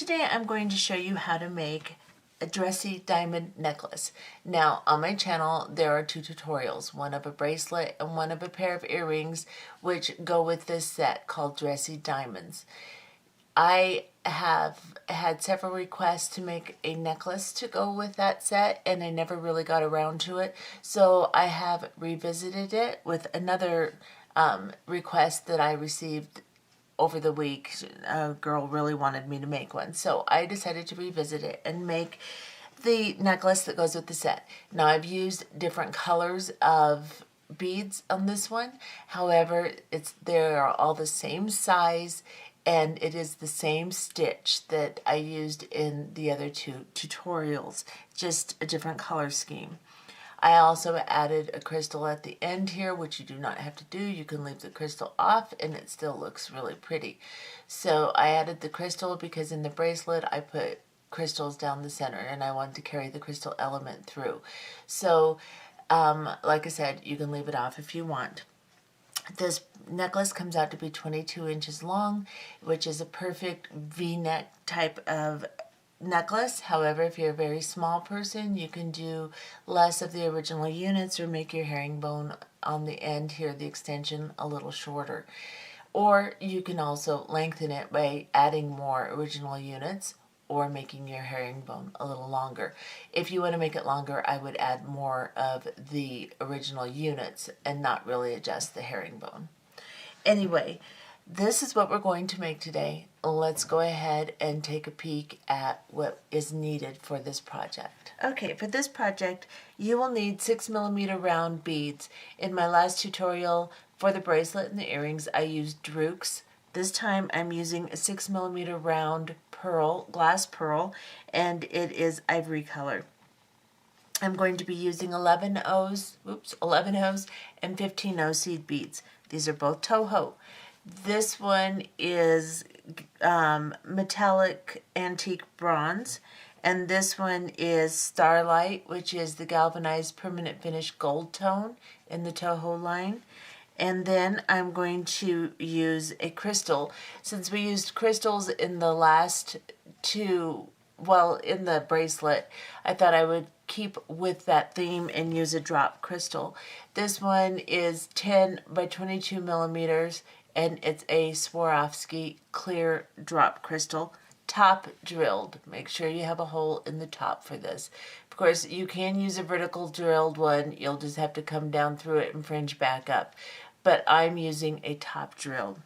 Today I'm going to show you how to make a dressy diamond necklace. Now on my channel there are two tutorials, one of a bracelet and one of a pair of earrings which go with this set called Dressy Diamonds. I have had several requests to make a necklace to go with that set and I never really got around to it, so I have revisited it with another request that I received over the week. A girl really wanted me to make one, so I decided to revisit it and make the necklace that goes with the set. Now I've used different colors of beads on this one, however they are all the same size and it is the same stitch that I used in the other two tutorials, just a different color scheme. I also added a crystal at the end here, which you do not have to do. You can leave the crystal off and it still looks really pretty. So I added the crystal because in the bracelet I put crystals down the center and I wanted to carry the crystal element through. So like I said, you can leave it off if you want. This necklace comes out to be 22 inches long, which is a perfect V-neck type of necklace. However, if you're a very small person, you can do less of the original units or make your herringbone on the end here, the extension, a little shorter. Or you can also lengthen it by adding more original units or making your herringbone a little longer. If you want to make it longer, I would add more of the original units and not really adjust the herringbone. Anyway, this is what we're going to make today. Let's go ahead and take a peek at what is needed for this project. Okay, for this project, you will need 6mm round beads. In my last tutorial for the bracelet and the earrings, I used Drukes. This time I'm using a 6mm round pearl, glass pearl, and it is ivory color. I'm going to be using 11 O's and 15 O seed beads. These are both Toho. This one is metallic antique bronze, and this one is Starlight, which is the galvanized permanent finish gold tone in the Toho line. And then I'm going to use a crystal. Since we used crystals in the last two, well, in the bracelet, I thought I would keep with that theme and use a drop crystal. This one is 10 by 22 millimeters. And it's a Swarovski clear drop crystal, top drilled. Make sure you have a hole in the top for this. Of course, you can use a vertical drilled one. You'll just have to come down through it and fringe back up. But I'm using a top drilled.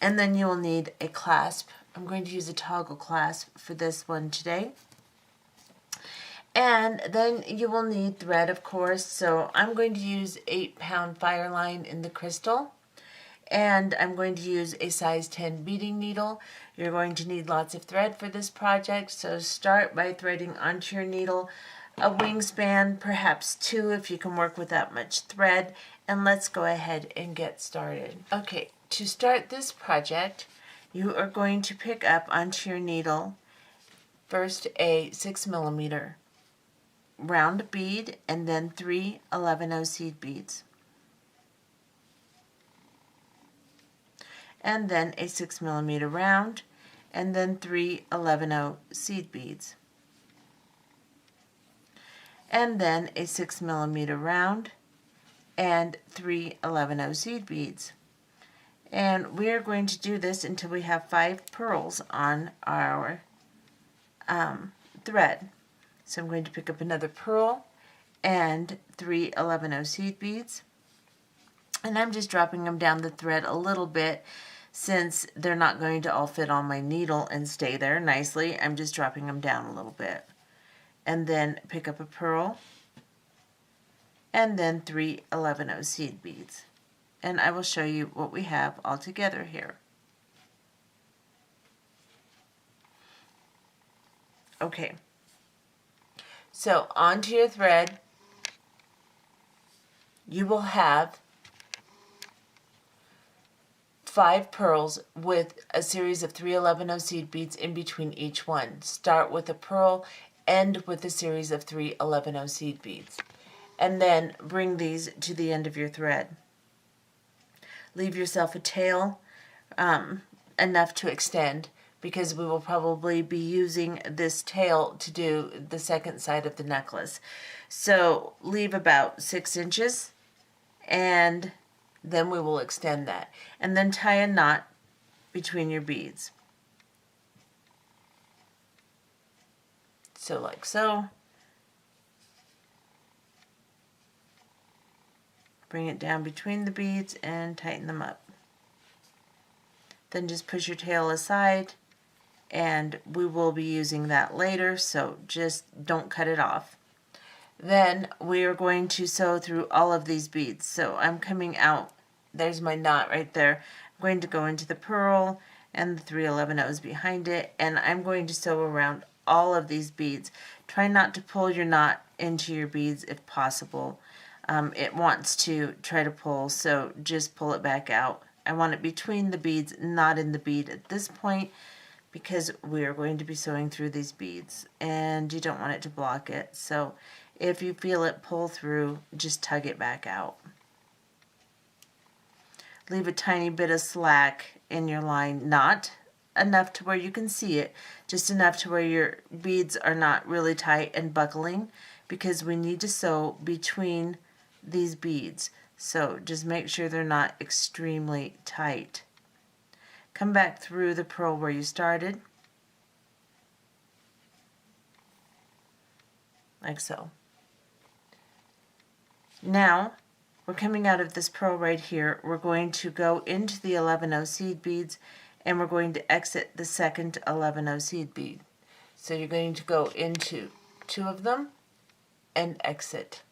And then you will need a clasp. I'm going to use a toggle clasp for this one today. And then you will need thread, of course. So I'm going to use 8-pound fire line in the crystal. And I'm going to use a size 10 beading needle. You're going to need lots of thread for this project, so start by threading onto your needle a wingspan, perhaps 2 if you can work with that much thread, and let's go ahead and get started. Okay, to start this project, you are going to pick up onto your needle first a 6mm round bead and then 3 11 seed beads. And then a 6mm round, and then 3 11 seed beads. And then a 6mm round, and 3 11 seed beads. And we are going to do this until we have 5 pearls on our thread. So I'm going to pick up another pearl and 3 11 seed beads. And I'm just dropping them down the thread a little bit. Since they're not going to all fit on my needle and stay there nicely, I'm just dropping them down a little bit. And then pick up a pearl, and then 3 11 seed beads. And I will show you what we have all together here. Okay, so onto your thread, you will have 5 pearls with a series of 3 11 seed beads in between each one. Start with a pearl, end with a series of 3 11 seed beads. And then bring these to the end of your thread. Leave yourself a tail enough to extend because we will probably be using this tail to do the second side of the necklace. So leave about 6 inches, and then we will extend that. And then tie a knot between your beads. So like so. Bring it down between the beads and tighten them up. Then just push your tail aside, and we will be using that later, so just don't cut it off. Then we are going to sew through all of these beads. So I'm coming out, there's my knot right there. I'm going to go into the pearl and the 311 behind it, and I'm going to sew around all of these beads. Try not to pull your knot into your beads if possible. It wants to try to pull, so just pull it back out. I want it between the beads, not in the bead at this point, because we are going to be sewing through these beads, and you don't want it to block it. So if you feel it pull through, just tug it back out. Leave a tiny bit of slack in your line, not enough to where you can see it, just enough to where your beads are not really tight and buckling, because we need to sew between these beads. So just make sure they're not extremely tight. Come back through the pearl where you started, like so. Now we're coming out of this pearl right here. We're going to go into the 11 seed beads, and we're going to exit the second 11 seed bead. So you're going to go into 2 of them and exit.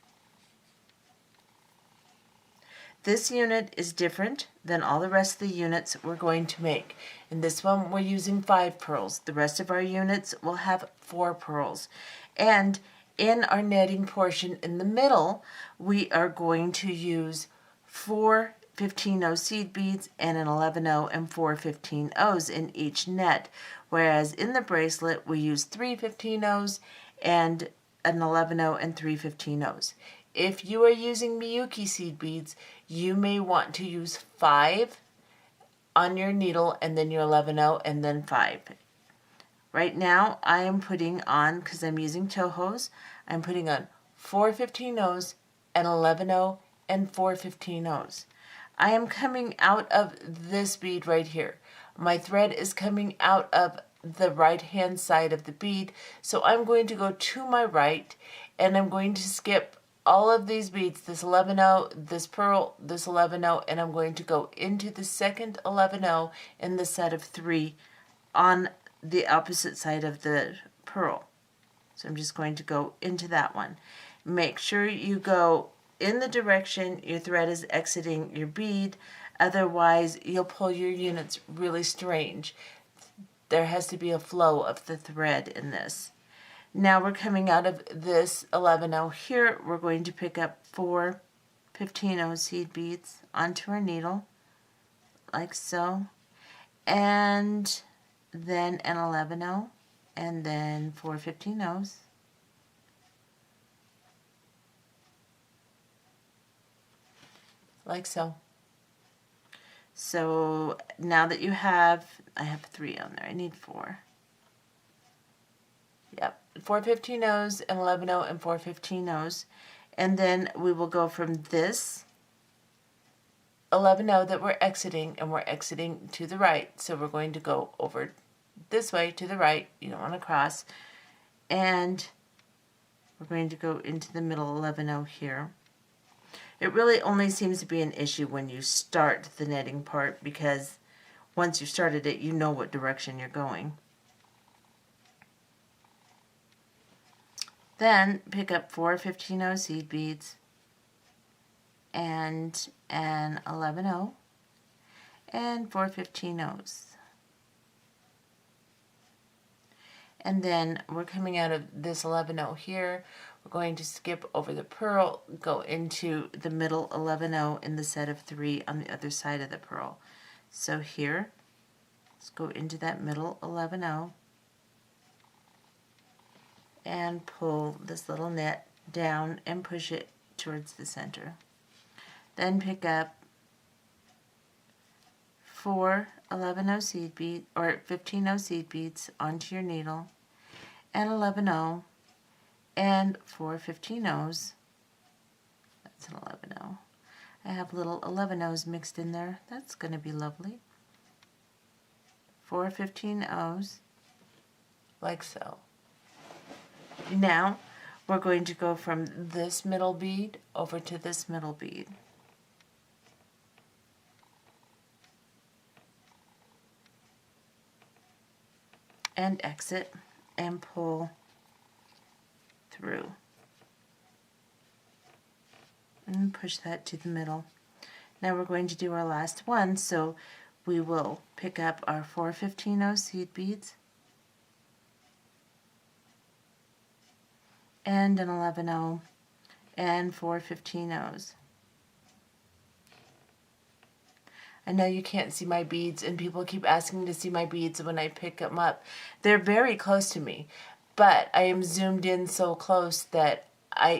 This unit is different than all the rest of the units we're going to make. In this one, we're using 5 pearls. The rest of our units will have 4 pearls. And in our netting portion in the middle, we are going to use 4 15-0 seed beads and an 11-0 and 4 15-0s in each net. Whereas in the bracelet, we use 3 15-0s and an 11-0 and 3 15-0s. If you are using Miyuki seed beads, you may want to use 5 on your needle and then your 11-0 and then 5. Right now I am putting on, because I'm using Toho's, I'm putting on 4 15-0s, an 11-0 and 4 15-0s. I am coming out of this bead right here. My thread is coming out of the right hand side of the bead, so I'm going to go to my right, and I'm going to skip all of these beads, this 11-0, this pearl, this 11-0, and I'm going to go into the second 11-0 in the set of 3 on the opposite side of the pearl. So I'm just going to go into that one. Make sure you go in the direction your thread is exiting your bead, otherwise you'll pull your units really strange. There has to be a flow of the thread in this. Now we're coming out of this 11-0 here. We're going to pick up 4 15-0 seed beads onto our needle, like so, and then an 11-0, and then 4 15-0s. Like so. So now that you have, I have 3 on there, I need 4. Yep, 4 15-0s, an 11-0, and 4 15-0s. And then we will go from this 11-0 that we're exiting, and we're exiting to the right. So we're going to go over this way to the right. You don't want to cross. And we're going to go into the middle 11-0 here. It really only seems to be an issue when you start the netting part, because once you started it, you know what direction you're going. Then pick up 4 15-0 seed beads and an 11-0 and 4 15-0s. And then we're coming out of this 11-0 here. We're going to skip over the pearl, go into the middle 11-0 in the set of 3 on the other side of the pearl. So here, let's go into that middle 11-0 and pull this little net down and push it towards the center. Then pick up 4 11-0 seed beads, or 15-0 seed beads onto your needle, and 11-0, and 4 15-0s. That's an 11-0. I have little 11-0s mixed in there. That's going to be lovely. 4 15-0s, like so. Now, we're going to go from this middle bead over to this middle bead. And exit and pull through. And push that to the middle. Now we're going to do our last one, so we will pick up our 4 15-0 seed beads and an 11-0 and 4 15-0s. I know you can't see my beads, and people keep asking to see my beads when I pick them up. They're very close to me, but I am zoomed in so close that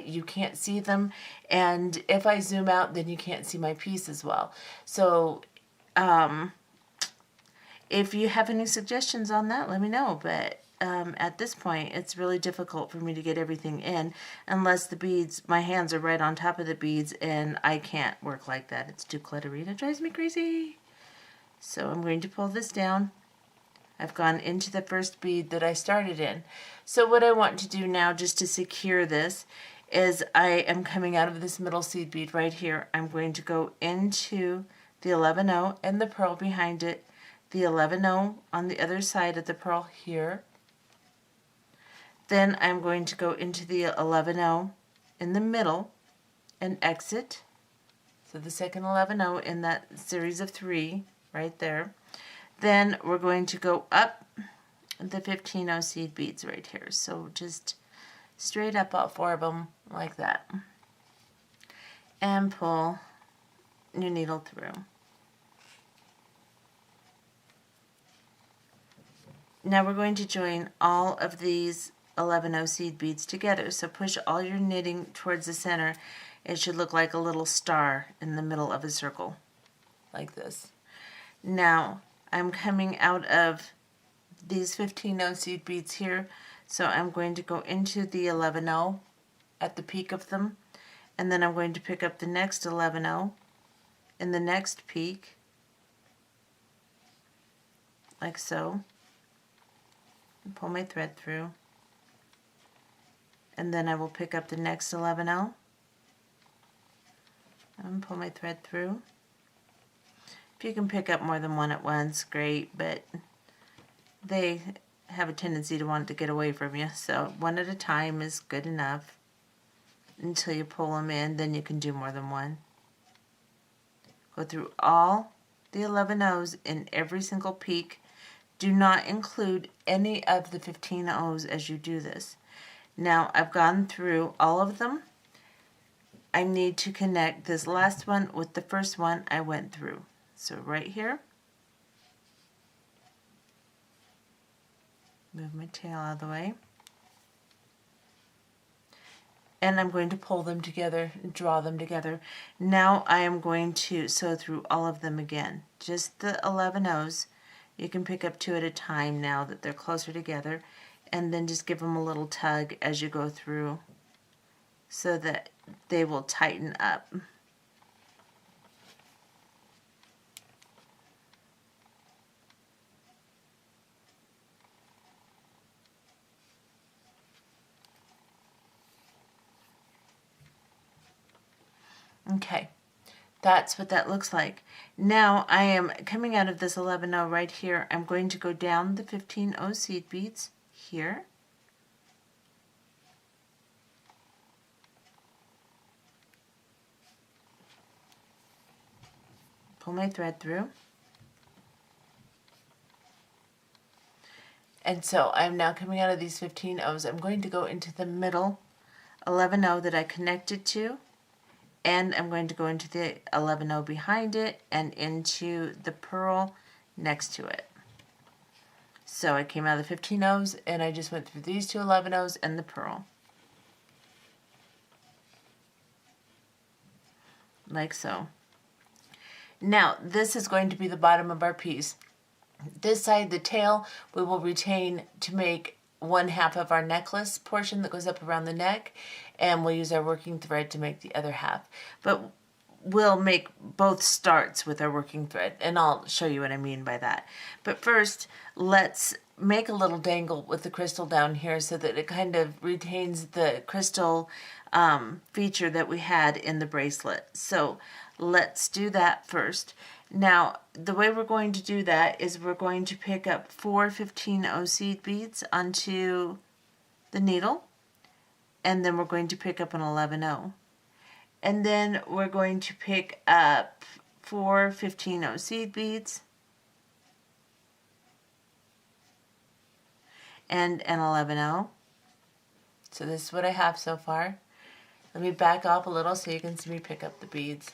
you can't see them, and if I zoom out, then you can't see my piece as well. So if you have any suggestions on that, let me know, but at this point, it's really difficult for me to get everything in unless the beads, my hands are right on top of the beads, and I can't work like that. It's too cluttery. It drives me crazy. So I'm going to pull this down. I've gone into the first bead that I started in. So what I want to do now, just to secure this, is I am coming out of this middle seed bead right here. I'm going to go into the 11-0 and the pearl behind it, the 11-0 on the other side of the pearl here. Then I'm going to go into the 11-0 in the middle and exit. So the second 11-0 in that series of 3 right there. Then we're going to go up the 15-0 seed beads right here. So just straight up all 4 of them like that. And pull your needle through. Now we're going to join all of these 11-0 seed beads together. So push all your knitting towards the center. It should look like a little star in the middle of a circle, like this. Now I'm coming out of these 15-0 seed beads here, so I'm going to go into the 11-0 at the peak of them, and then I'm going to pick up the next 11-0 in the next peak, like so, and pull my thread through. And then I will pick up the next 11-0 and pull my thread through. If you can pick up more than one at once, great, but they have a tendency to want to get away from you, so one at a time is good enough until you pull them in. Then you can do more than one. Go through all the 11-0s in every single peak. Do not include any of the 15-0s as you do this. Now I've gone through all of them. I need to connect this last one with the first one I went through. So right here, move my tail out of the way, and I'm going to pull them together and draw them together. Now I am going to sew through all of them again. Just the 11-0s. You can pick up 2 at a time now that they're closer together, and then just give them a little tug as you go through so that they will tighten up. Okay, that's what that looks like. Now I am coming out of this 11-0 right here. I'm going to go down the 15-0 seed beads here. Pull my thread through. And so I'm now coming out of these 15-0s. I'm going to go into the middle 11-0 that I connected to, and I'm going to go into the 11-0 behind it and into the pearl next to it. So I came out of the 15-0s and I just went through these 2 11-0s and the pearl. Like so. Now, this is going to be the bottom of our piece. This side, the tail, we will retain to make 1/2 of our necklace portion that goes up around the neck, and we'll use our working thread to make the other half. But we'll make both starts with our working thread, and I'll show you what I mean by that. But first, let's make a little dangle with the crystal down here so that it kind of retains the crystal feature that we had in the bracelet. So let's do that first. Now, the way we're going to do that is we're going to pick up 4 15-0 seed beads onto the needle, and then we're going to pick up an 11-0. And then we're going to pick up 4 15-0 seed beads and an 11-0. So this is what I have so far. Let me back off a little so you can see me pick up the beads.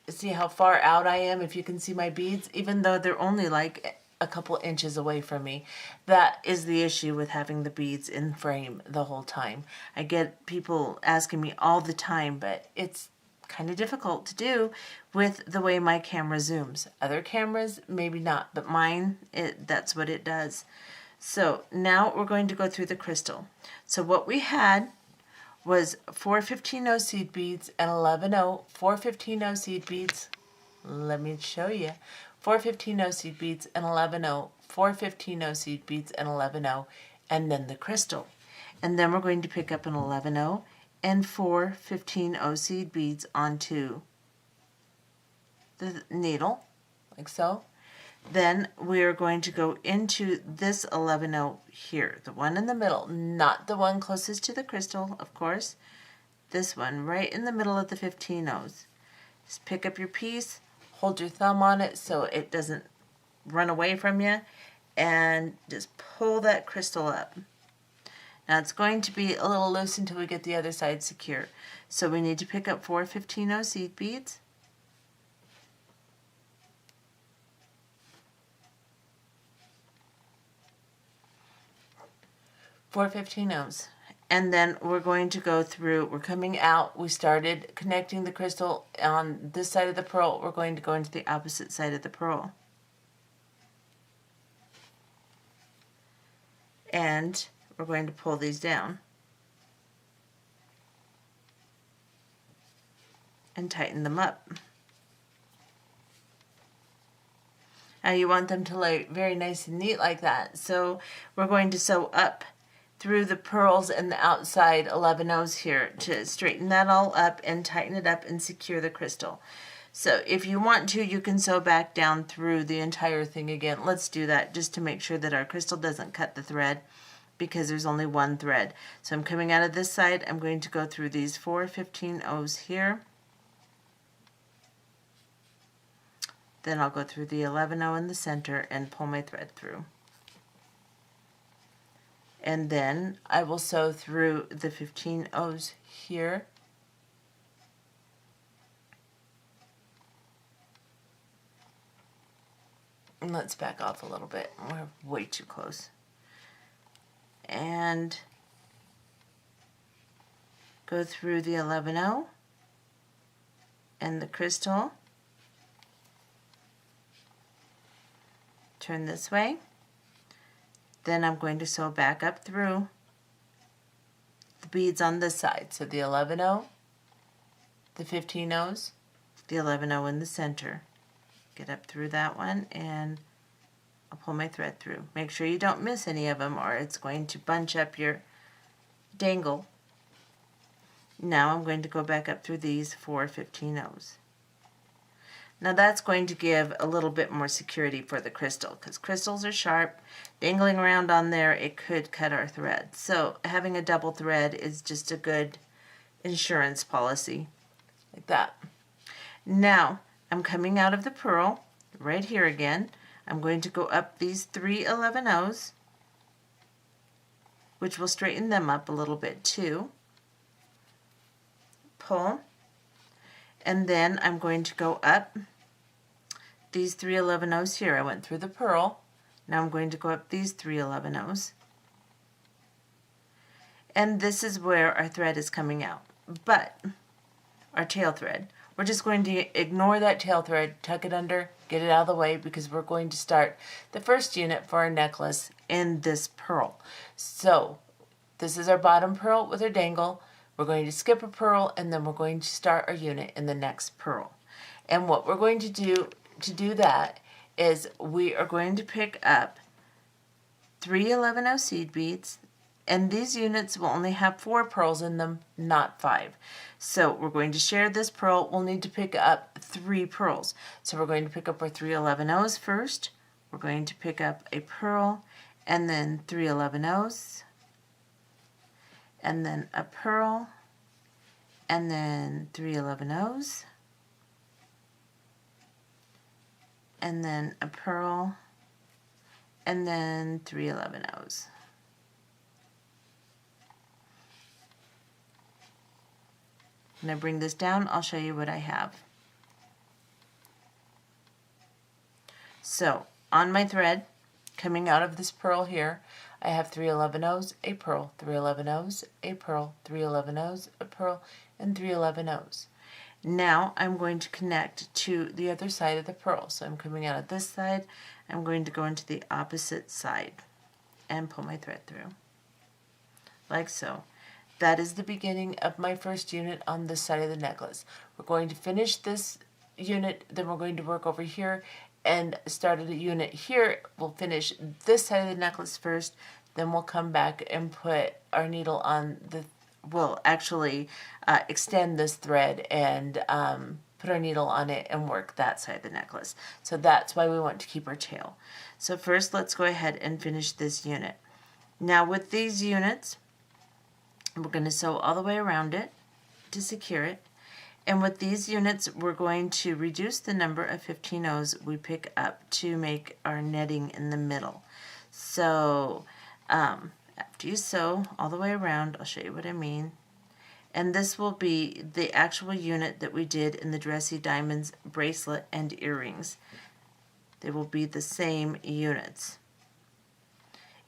See how far out I am, if you can see my beads, even though they're only like a couple inches away from me. That is the issue with having the beads in frame the whole time. I get people asking me all the time, but it's kind of difficult to do with the way my camera zooms. Other cameras, maybe not, but mine, that's what it does. So now we're going to go through the crystal. So what we had was 4 15-0 seed beads and 11-0, 4 15-0 seed beads. Let me show you. 4 15-0 seed beads and 11-0, 4 15-0 seed beads and 11-0, and then the crystal. And then we're going to pick up an 11-0 and 4 15-0 seed beads onto the needle, like so. Then we're going to go into this 11-0 here, the one in the middle, not the one closest to the crystal, of course. This one right in the middle of the 15-0s. Just pick up your piece, hold your thumb on it so it doesn't run away from you, and just pull that crystal up. Now it's going to be a little loose until we get the other side secure. So we need to pick up 4 15-0 seed beads. Four 15-0s. And then we're going to go through, we're coming out, we started connecting the crystal on this side of the pearl, we're going to go into the opposite side of the pearl. And we're going to pull these down and tighten them up. Now you want them to lay very nice and neat like that, so we're going to sew up through the pearls and the outside 11-0s here to straighten that all up and tighten it up and secure the crystal. So if you want to, you can sew back down through the entire thing again. Let's do that just to make sure that our crystal doesn't cut the thread, because there's only one thread. So I'm coming out of this side, I'm going to go through these 4 15-0s here. Then I'll go through the 11-0 in the center and pull my thread through. And then I will sew through the 15-0s here. And let's back off a little bit. We're way too close. And go through the 11-0 and the crystal. Turn this way. Then I'm going to sew back up through the beads on this side. So the 11-0, the 15-0s, the 11-0 in the center. Get up through that one and I'll pull my thread through. Make sure you don't miss any of them or it's going to bunch up your dangle. Now I'm going to go back up through these 4 15-0s. Now that's going to give a little bit more security for the crystal, because crystals are sharp. Dangling around on there, it could cut our thread. So having a double thread is just a good insurance policy, like that. Now I'm coming out of the pearl, right here again. I'm going to go up these 3 11-0s, which will straighten them up a little bit too. Pull. And then I'm going to go up these 3 11-0s here. I went through the pearl. Now I'm going to go up these 3 11-0s. And this is where our thread is coming out. But our tail thread, we're just going to ignore that tail thread, tuck it under, get it out of the way, because we're going to start the first unit for our necklace in this pearl. So this is our bottom pearl with our dangle. We're going to skip a pearl, and then we're going to start our unit in the next pearl. And what we're going to do that is we are going to pick up 3 11-0 seed beads, and these units will only have 4 pearls in them, not 5. So we're going to share this pearl. We'll need to pick up 3 pearls. So we're going to pick up our 3 11-0s first. We're going to pick up a pearl, and then 3 11-0s, and then a pearl, and then 3 11-0s, and then a pearl, and then 3 11-0s. When I bring this down, I'll show you what I have. So on my thread, coming out of this pearl here, I have 3 11-0s, a pearl, 3 11-0s, a pearl, 3 11-0s, a pearl, and 3 11-0s. Now I'm going to connect to the other side of the pearl. So I'm coming out of this side, I'm going to go into the opposite side and pull my thread through, like so. That is the beginning of my first unit on this side of the necklace. We're going to finish this unit, then we're going to work over here and start a unit here. We'll finish this side of the necklace first, then we'll come back and put our needle on the, we'll actually extend this thread and put our needle on it and work that side of the necklace. So that's why we want to keep our tail. So first let's go ahead and finish this unit. Now with these units, we're going to sew all the way around it to secure it. And with these units, we're going to reduce the number of 15-0s we pick up to make our netting in the middle. So after you sew all the way around, I'll show you what I mean. And this will be the actual unit that we did in the Dressy Diamonds bracelet and earrings. They will be the same units.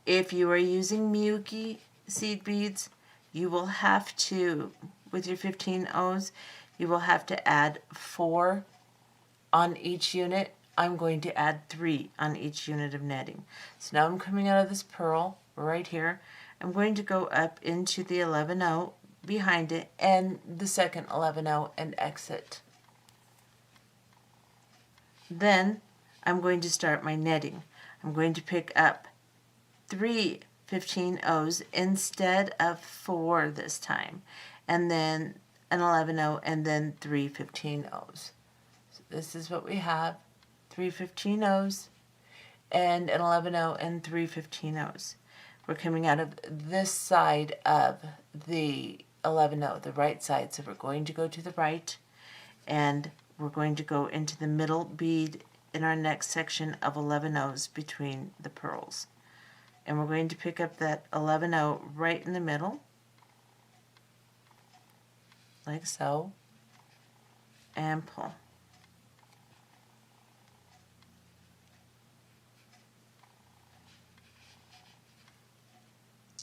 If you are using Miyuki seed beads, you will have to, with your 15-0s, you will have to add 4 on each unit. I'm going to add 3 on each unit of netting. So now I'm coming out of this pearl right here. I'm going to go up into the 11-0 behind it and the second 11-0 and exit. Then I'm going to start my netting. I'm going to pick up 3 15-0s instead of 4 this time, and then an 11-0 and then 3 15-0s. So this is what we have: 3 15-0s and an 11-0 and 3 15-0s. We're coming out of this side of the 11-0, the right side, so we're going to go to the right and we're going to go into the middle bead in our next section of 11-0s between the pearls. And we're going to pick up that 11-0 right in the middle, like so, and pull.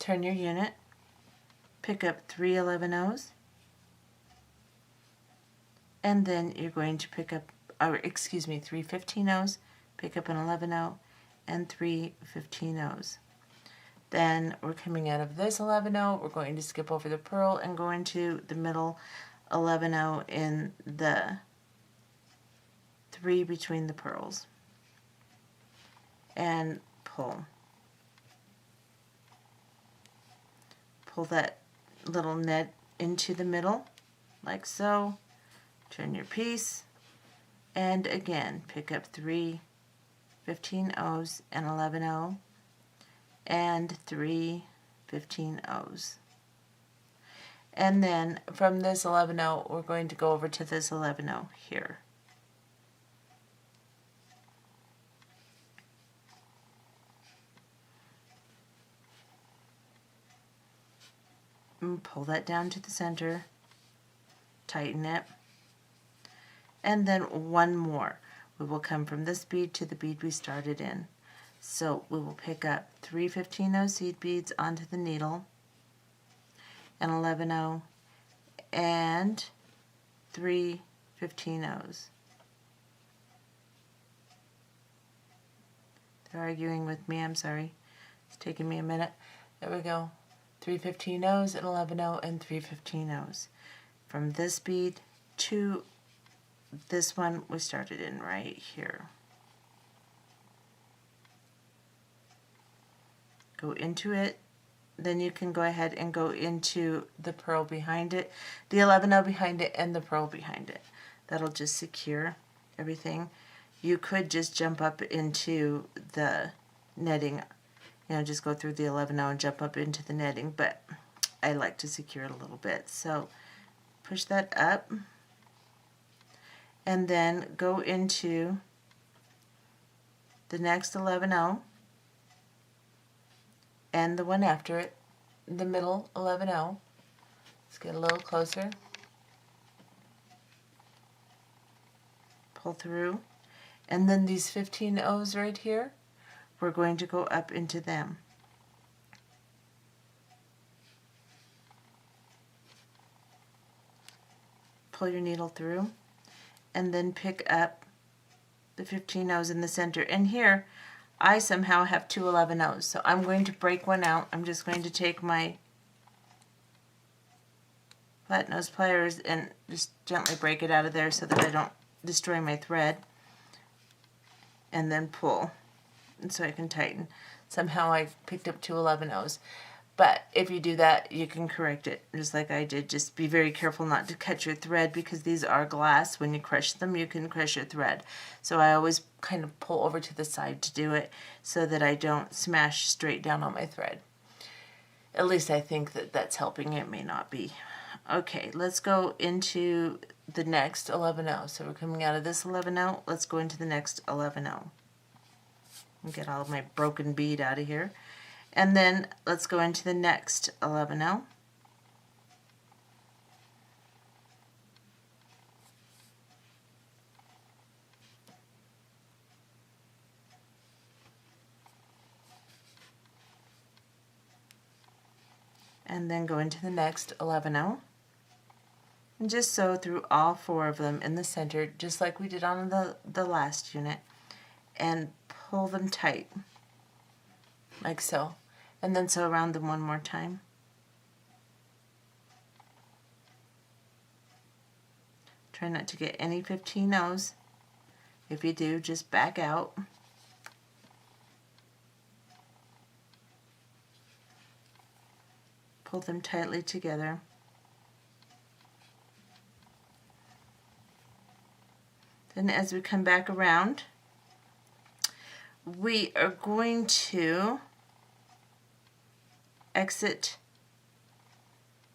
Turn your unit, pick up 3 11-0s, and then you're going to pick up, 3 15-0s, pick up an 11-0, and 3 15-0s. Then we're coming out of this 11-0, we're going to skip over the pearl and go into the middle 11-0 in the 3 between the pearls, and pull. Pull that little net into the middle, like so. Turn your piece, and again, pick up 3 15-0s and 11-0, and 3 15-0s. And then from this 11-0, we're going to go over to this 11-0 here. And pull that down to the center, tighten it, and then one more. We will come from this bead to the bead we started in. So we will pick up 3 15-0 seed beads onto the needle, an 11-0, and 3 15 O's. They're arguing with me, I'm sorry. It's taking me a minute. There we go. 3 15 O's, an 11 O, and 3 15 O's. From this bead to this one we started in right here. Go into it, then you can go ahead and go into the pearl behind it, the 11 O behind it, and the pearl behind it. That'll just secure everything. You could just jump up into the netting, you know, just go through the 11 O and jump up into the netting, but I like to secure it a little bit. So push that up and then go into the next 11 O and the one after it, the middle 11 O. Let's get a little closer. Pull through. And then these 15 O's right here, we're going to go up into them. Pull your needle through and then pick up the 15 O's in the center. And here I somehow have two 11 O's, so I'm going to break one out. I'm just going to take my flat nose pliers and just gently break it out of there so that I don't destroy my thread. And then pull, and so I can tighten. Somehow I picked up two 11 O's. But if you do that, you can correct it, just like I did. Just be very careful not to cut your thread because these are glass. When you crush them, you can crush your thread. So I always kind of pull over to the side to do it so that I don't smash straight down on my thread. At least I think that that's helping. It may not be. Okay, let's go into the next 11 O. So we're coming out of this 11 O. Let's go into the next 11 O. Get all of my broken bead out of here. And then let's go into the next 11 O. And then go into the next 11 O. And just sew through all four of them in the center, just like we did on the last unit, and pull them tight, like so. And then sew around them one more time. Try not to get any 15 O's. If you do, just back out. Pull them tightly together. Then as we come back around, we are going to exit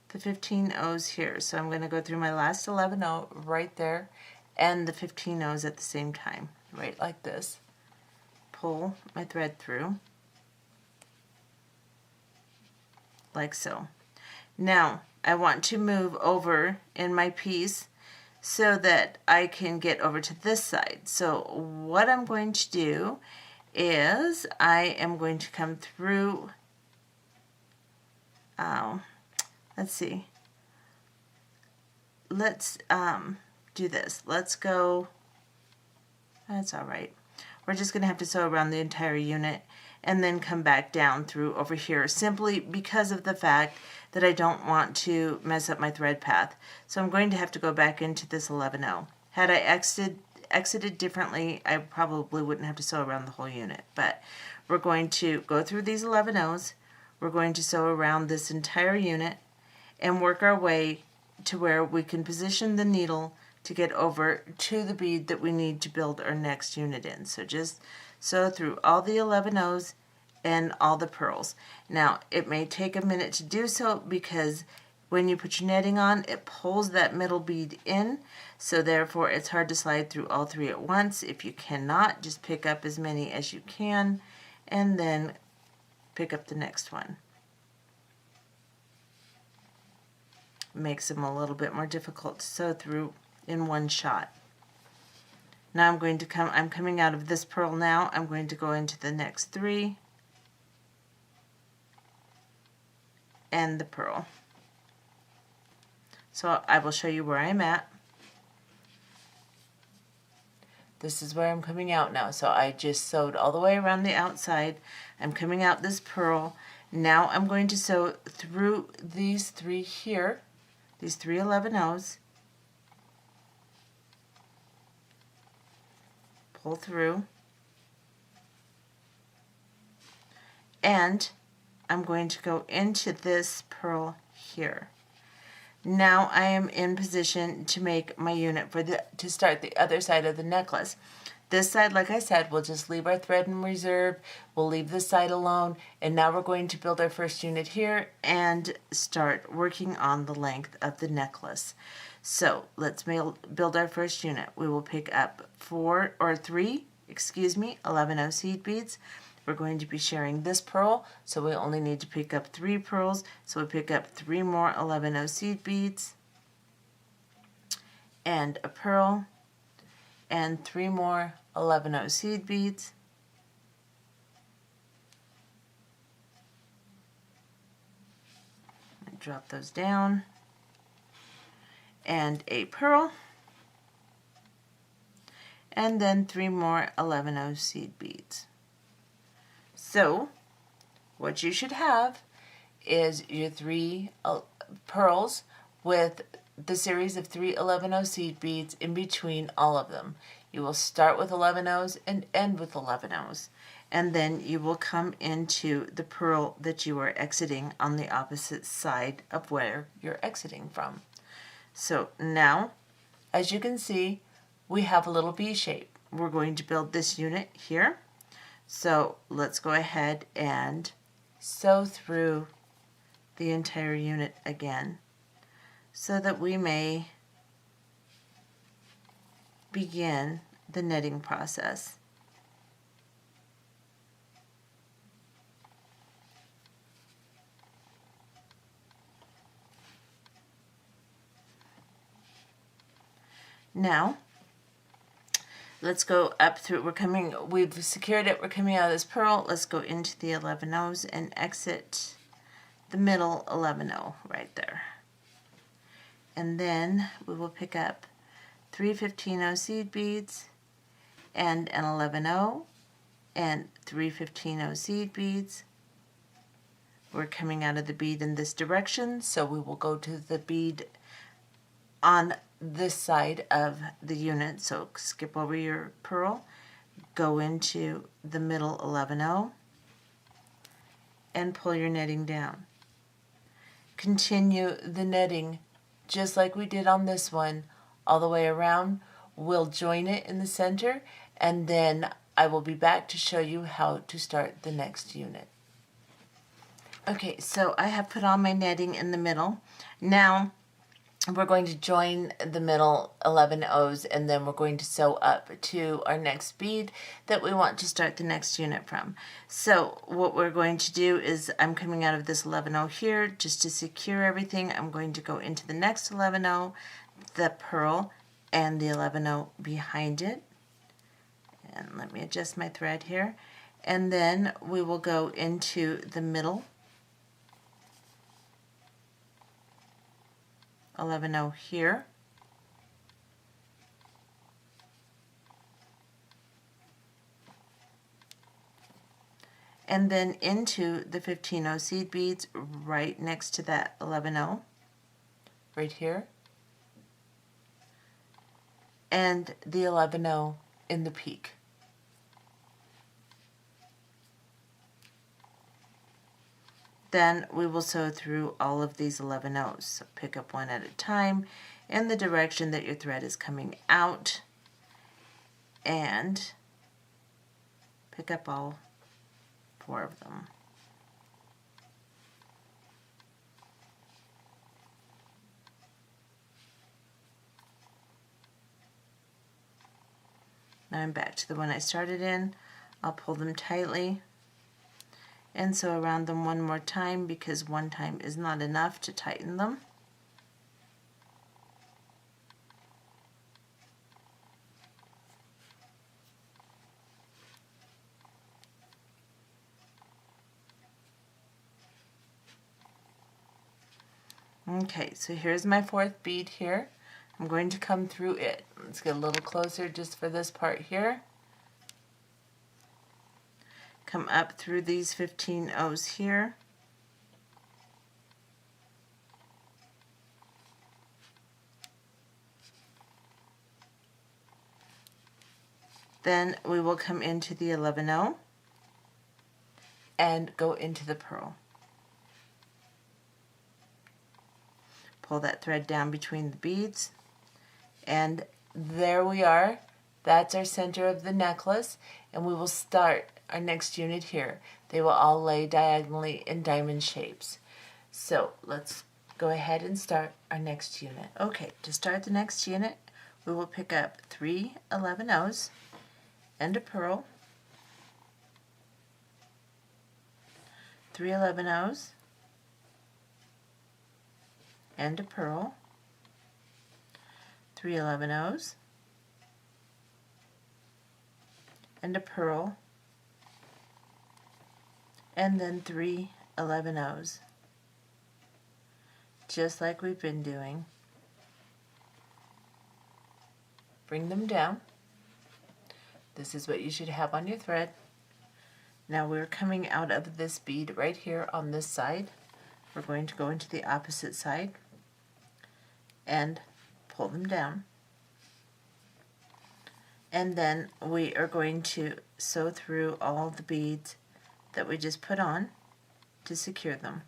the 15 O's here. So I'm going to go through my last 11 O right there and the 15 O's at the same time, right like this. Pull my thread through, like so. Now I want to move over in my piece so that I can get over to this side. So what I'm going to do is I am going to come through, let's see, let's do this. Let's go, that's all right. We're just going to have to sew around the entire unit and then come back down through over here, simply because of the fact that I don't want to mess up my thread path. So I'm going to have to go back into this 11 O. Had I exited differently, I probably wouldn't have to sew around the whole unit. But we're going to go through these 11 O's. We're going to sew around this entire unit and work our way to where we can position the needle to get over to the bead that we need to build our next unit in. So just sew through all the 11 O's and all the pearls. Now it may take a minute to do so because when you put your netting on, it pulls that middle bead in, so therefore it's hard to slide through all three at once. If you cannot, just pick up as many as you can and then pick up the next one. Makes them a little bit more difficult to sew through in one shot. Now I'm coming out of this pearl now. I'm going to go into the next three and the pearl. So I will show you where I'm at. This is where I'm coming out now. So I just sewed all the way around the outside. I'm coming out this purl. Now I'm going to sew through these three here, these 3 11-0s. Pull through. And I'm going to go into this purl here. Now I am in position to make my unit to start the other side of the necklace. This side, like I said, we'll just leave our thread in reserve. We'll leave this side alone. And now we're going to build our first unit here and start working on the length of the necklace. So let's build our first unit. We will pick up 3 11-0 seed beads. We're going to be sharing this purl, so we only need to pick up 3 pearls. So we pick up 3 more 11-0 seed beads and a pearl and 3 more 11-0 seed beads. Drop those down and a pearl and then 3 more 11-0 seed beads. So what you should have is your 3 pearls with the series of 3 11-0 seed beads in between all of them. You will start with 11-0s and end with 11-0s, and then you will come into the purl that you are exiting on the opposite side of where you're exiting from. So now, as you can see, we have a little V shape. We're going to build this unit here. So let's go ahead and sew through the entire unit again so that we may begin the knitting process. Now, let's go up through, we've secured it, we're coming out of this purl. Let's go into the 11-0s and exit the middle 11-0 right there. And then we will pick up 3 15-0 seed beads and an 11-0 and 3 15-0 seed beads. We're coming out of the bead in this direction, so we will go to the bead on this side of the unit. So skip over your purl, go into the middle 11-0 and pull your netting down. Continue the netting just like we did on this one all the way around. We'll join it in the center, and then I will be back to show you how to start the next unit. Okay, so I have put on my netting in the middle. Now we're going to join the middle 11-0s, and then we're going to sew up to our next bead that we want to start the next unit from. So what we're going to do is, I'm coming out of this 11-0 here just to secure everything. I'm going to go into the next 11-0, the purl, and the 11-0 behind it. And let me adjust my thread here. And then we will go into the middle 11-0 here, and then into the 15-0 seed beads right next to that 11-0 right here, and the 11-0 in the peak. Then we will sew through all of these 11-0s. So pick up one at a time in the direction that your thread is coming out, and pick up all 4 of them. Now I'm back to the one I started in. I'll pull them tightly and sew around them one more time, because one time is not enough to tighten them. Okay, so here's my 4th bead here. I'm going to come through it. Let's get a little closer just for this part here. Come up through these 15 O's here. Then we will come into the 11 O and go into the purl. Pull that thread down between the beads, and there we are. That's our center of the necklace, and we will start our next unit here. They will all lay diagonally in diamond shapes. So let's go ahead and start our next unit. Okay, to start the next unit, we will pick up 3 11 O's and a purl, 3 11 O's and a purl, 3 11 O's and a purl, and then 3 11 O's, just like we've been doing. Bring them down. This is what you should have on your thread. Now we're coming out of this bead right here on this side. We're going to go into the opposite side and pull them down. And then we are going to sew through all the beads that we just put on to secure them.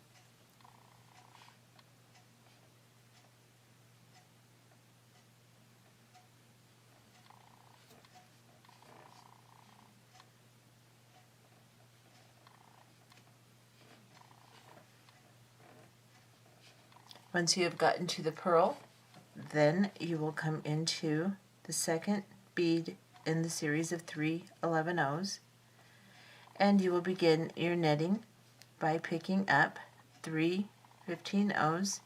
Once you have gotten to the purl, then you will come into the second bead in the series of 3 11 O's, and you will begin your netting by picking up 3 15 O's,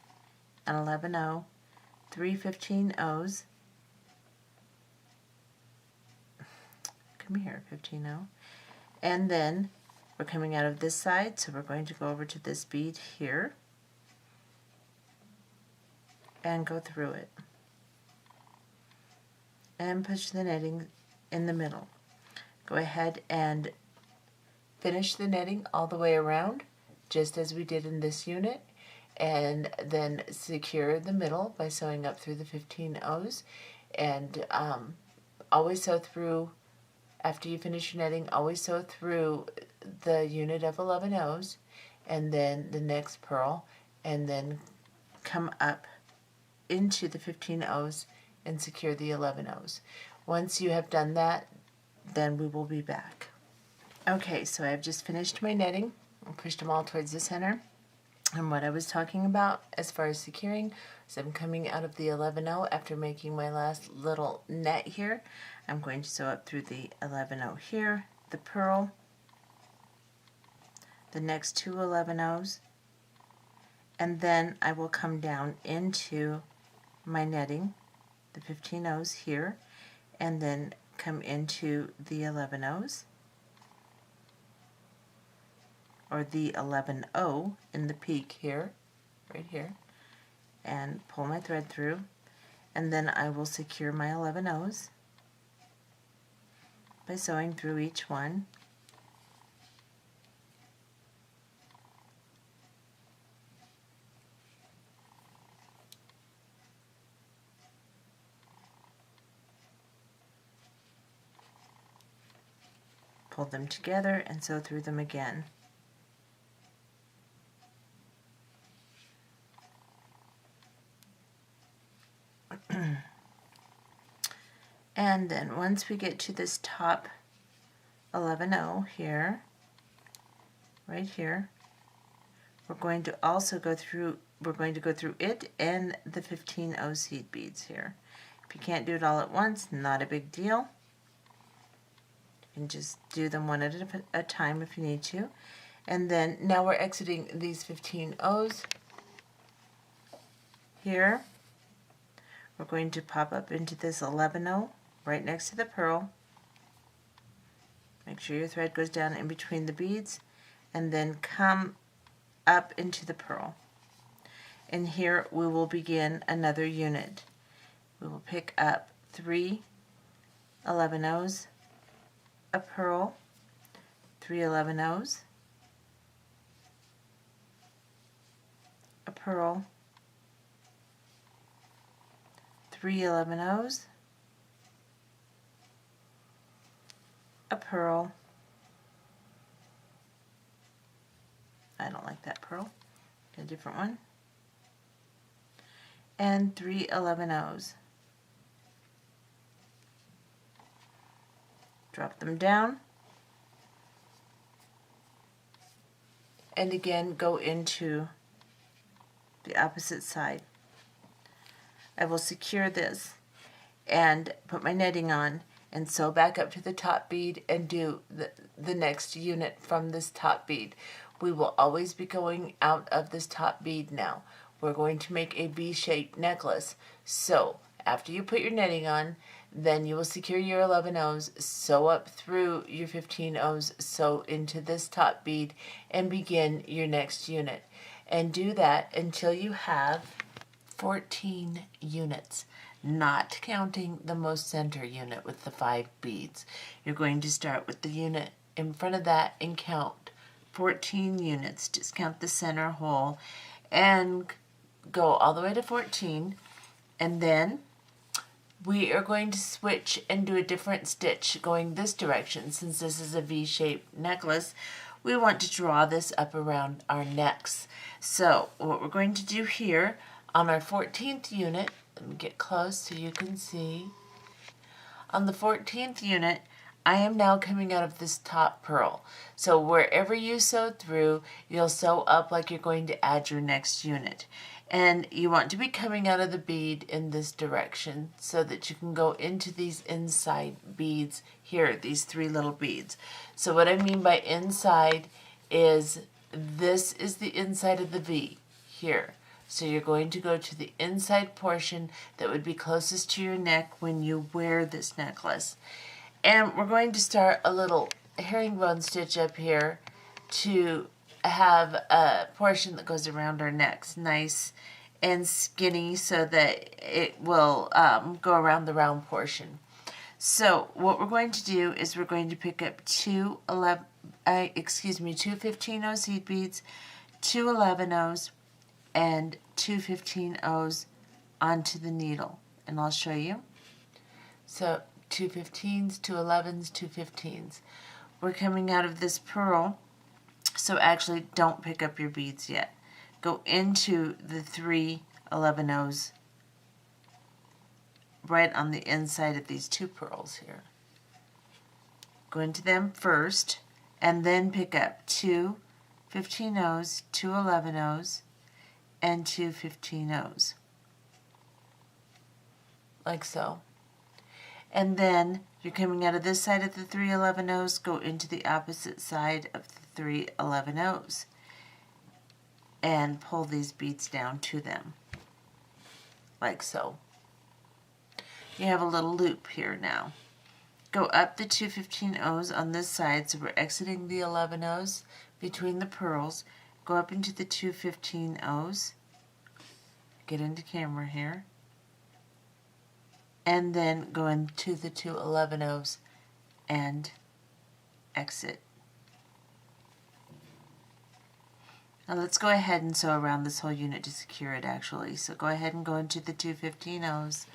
an 11 O, 3 15 O's, come here, 15 O, and then we're coming out of this side, so we're going to go over to this bead here and go through it and push the netting in the middle. Go ahead and finish the netting all the way around, just as we did in this unit, and then secure the middle by sewing up through the 15 O's, and always sew through, after you finish your netting, always sew through the unit of 11 O's and then the next purl, and then come up into the 15 O's and secure the 11 O's. Once you have done that, then we will be back. Okay, so I've just finished my netting. I pushed them all towards the center. And what I was talking about as far as securing is I'm coming out of the 11 O after making my last little net here. I'm going to sew up through the 11 O here, the purl, the next 2 11 O's, and then I will come down into my netting, the 15 O's here, and then come into the 11 O's, or the 11 O in the peak here, right here, and pull my thread through, and then I will secure my 11 O's by sewing through each one. Pull them together and sew through them again. And then once we get to this top 11 O here, right here, we're going to also go through it and the 15 O seed beads here. If you can't do it all at once, not a big deal. You can just do them one at a time if you need to. And then now we're exiting these 15 O's here. We're going to pop up into this 11 O right next to the purl. Make sure your thread goes down in between the beads, and then come up into the purl. And here we will begin another unit. we will pick up 3 11-0s, a purl, 3 11-0s, a purl, 3 11-0s, a purl. I don't like that purl. A different one. And 3 11-0s. Drop them down. And again, go into the opposite side. I will secure this and put my netting on and sew back up to the top bead and do the next unit from this top bead. We will always be going out of this top bead now. We're going to make a V-shaped necklace. So after you put your netting on, then you will secure your 11-0s, sew up through your 15-0s, sew into this top bead, and begin your next unit. And do that until you have 14 units, not counting the most center unit with the 5 beads. You're going to start with the unit in front of that and count 14 units. Just count the center hole and go all the way to 14, and then we are going to switch and do a different stitch going this direction. Since this is a V-shaped necklace, we want to draw this up around our necks. So what we're going to do here on our 14th unit, let me get close so you can see. On the 14th unit, I am now coming out of this top purl. So wherever you sew through, you'll sew up like you're going to add your next unit. And you want to be coming out of the bead in this direction so that you can go into these inside beads here, these 3 little beads. So what I mean by inside is this is the inside of the V here. So you're going to go to the inside portion that would be closest to your neck when you wear this necklace. And we're going to start a little herringbone stitch up here to have a portion that goes around our necks, nice and skinny, so that it will go around the round portion. So what we're going to do is we're going to pick up two 15-0 seed beads, 2 11-0s, and 2 15-0s onto the needle, and I'll show you. So 2 15s, 2 11s, 2 15s. We're coming out of this purl, so actually don't pick up your beads yet. Go into the 3 11-0s right on the inside of these 2 purls here. Go into them first, and then pick up 2 15-0s, 2 11-0s, and 2 15-0s. Like so. And then you're coming out of this side of the 3 11-0s, go into the opposite side of the 3 11-0s and pull these beads down to them, like so. You have a little loop here now. Go up the 2 15-0s on this side, so we're exiting the 11-0s between the purls. Go up into the 2 15-0s, get into camera here, and then go into the 2 11-0s and exit. Now let's go ahead and sew around this whole unit to secure it actually. So go ahead and go into the 2 15-0s,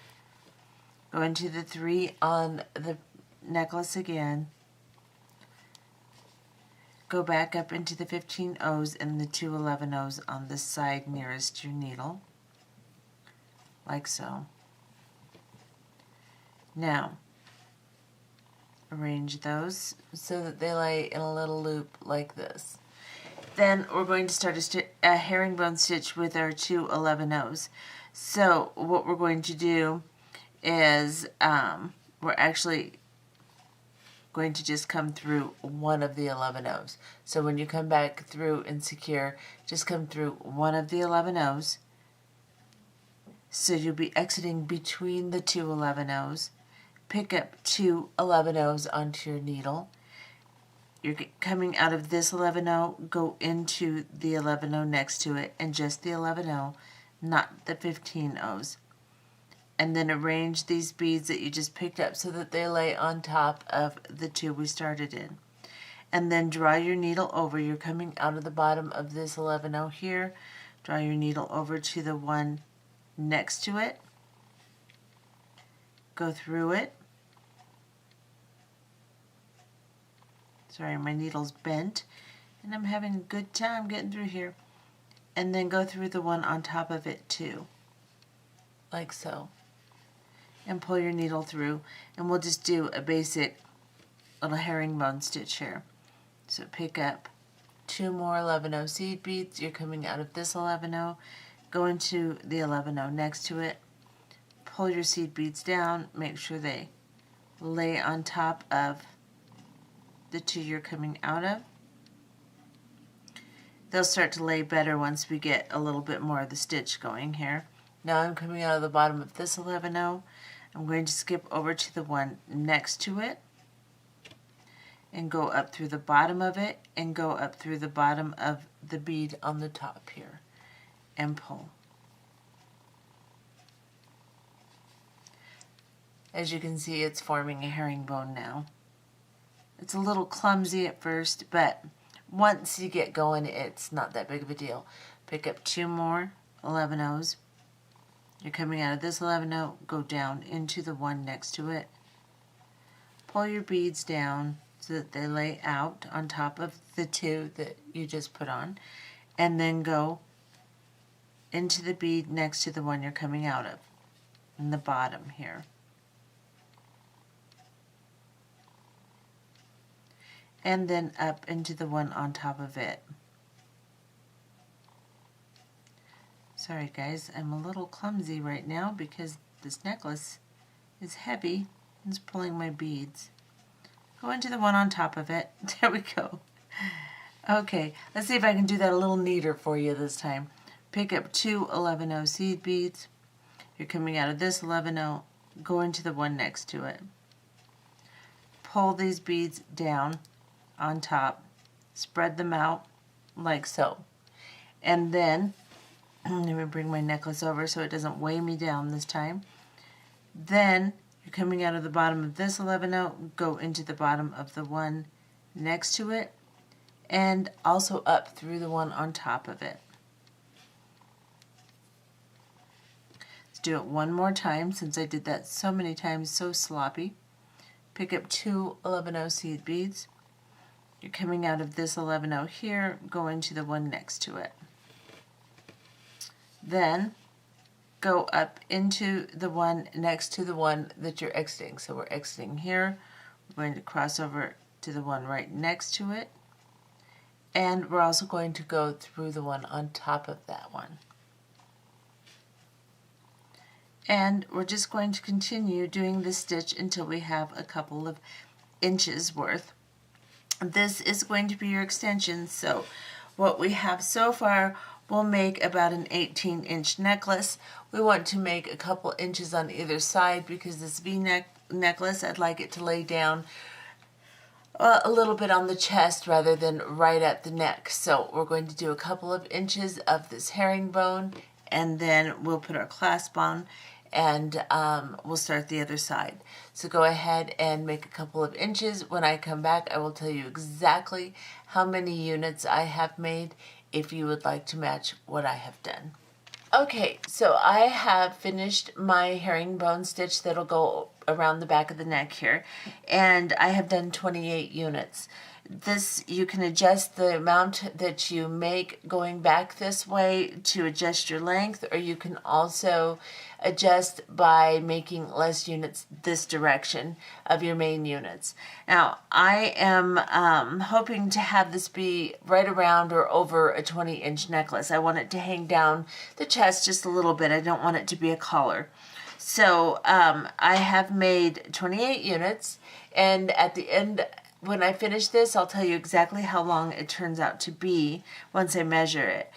go into the 3 on the necklace again, go back up into the 15-0s and the 2 11-0s on the side nearest your needle, like so. Now, arrange those so that they lay in a little loop like this. Then we're going to start a herringbone stitch with our 2 11-0s. So what we're going to do is we're actually going to just come through one of the 11-0s. So when you come back through and secure, just come through one of the 11-0s. So you'll be exiting between the 2 11-0s. Pick up 2 11-0s onto your needle. You're coming out of this 11-0, go into the 11-0 next to it, and just the 11-0, not the 15-0s. and then arrange these beads that you just picked up so that they lay on top of the two we started in. And then draw your needle over. You're coming out of the bottom of this 11-0 here. Draw your needle over to the one next to it. Go through it. Sorry, my needle's bent, and I'm having a good time getting through here. And then go through the one on top of it too, like so. And pull your needle through, and we'll just do a basic little herringbone stitch here. So pick up 2 more 11-0 seed beads. You're coming out of this 11-0, go into the 11-0 next to it, pull your seed beads down, make sure they lay on top of the two you're coming out of. They'll start to lay better once we get a little bit more of the stitch going here. Now I'm coming out of the bottom of this 11-0. I'm going to skip over to the one next to it and go up through the bottom of it and go up through the bottom of the bead on the top here and pull. As you can see, it's forming a herringbone now. It's a little clumsy at first, but once you get going, it's not that big of a deal. Pick up 2 more 11-0s. You're coming out of this 11-0, go down into the one next to it. Pull your beads down so that they lay out on top of the two that you just put on, and then go into the bead next to the one you're coming out of, in the bottom here. And then up into the one on top of it. Sorry guys, I'm a little clumsy right now because this necklace is heavy and it's pulling my beads. Go into the one on top of it. There we go. Okay, let's see if I can do that a little neater for you this time. Pick up 2 11-0 seed beads. You're coming out of this 11-0, go into the one next to it. Pull these beads down on top, spread them out like so. And then, let me bring my necklace over so it doesn't weigh me down this time. Then, you're coming out of the bottom of this 11-0, go into the bottom of the one next to it, and also up through the one on top of it. Let's do it one more time since I did that so many times, so sloppy. Pick up 2 11-0 seed beads. You're coming out of this 11-0 here, go into the one next to it. Then go up into the one next to the one that you're exiting. So we're exiting here. We're going to cross over to the one right next to it. And we're also going to go through the one on top of that one. And we're just going to continue doing this stitch until we have a couple of inches worth. This is going to be your extension, so what we have so far will make about an 18-inch necklace. We want to make a couple inches on either side because this V-neck necklace, I'd like it to lay down a little bit on the chest rather than right at the neck. So we're going to do a couple of inches of this herringbone, and then we'll put our clasp on, and we'll start the other side. So go ahead and make a couple of inches. When I come back, I will tell you exactly how many units I have made if you would like to match what I have done. Okay, so I have finished my herringbone stitch that'll go around the back of the neck here, and I have done 28 units. This, you can adjust the amount that you make going back this way to adjust your length, or you can also adjust by making less units this direction of your main units. Now, I am hoping to have this be right around or over a 20-inch necklace. I want it to hang down the chest just a little bit. I don't want it to be a collar. So I have made 28 units, and at the end, when I finish this, I'll tell you exactly how long it turns out to be once I measure it.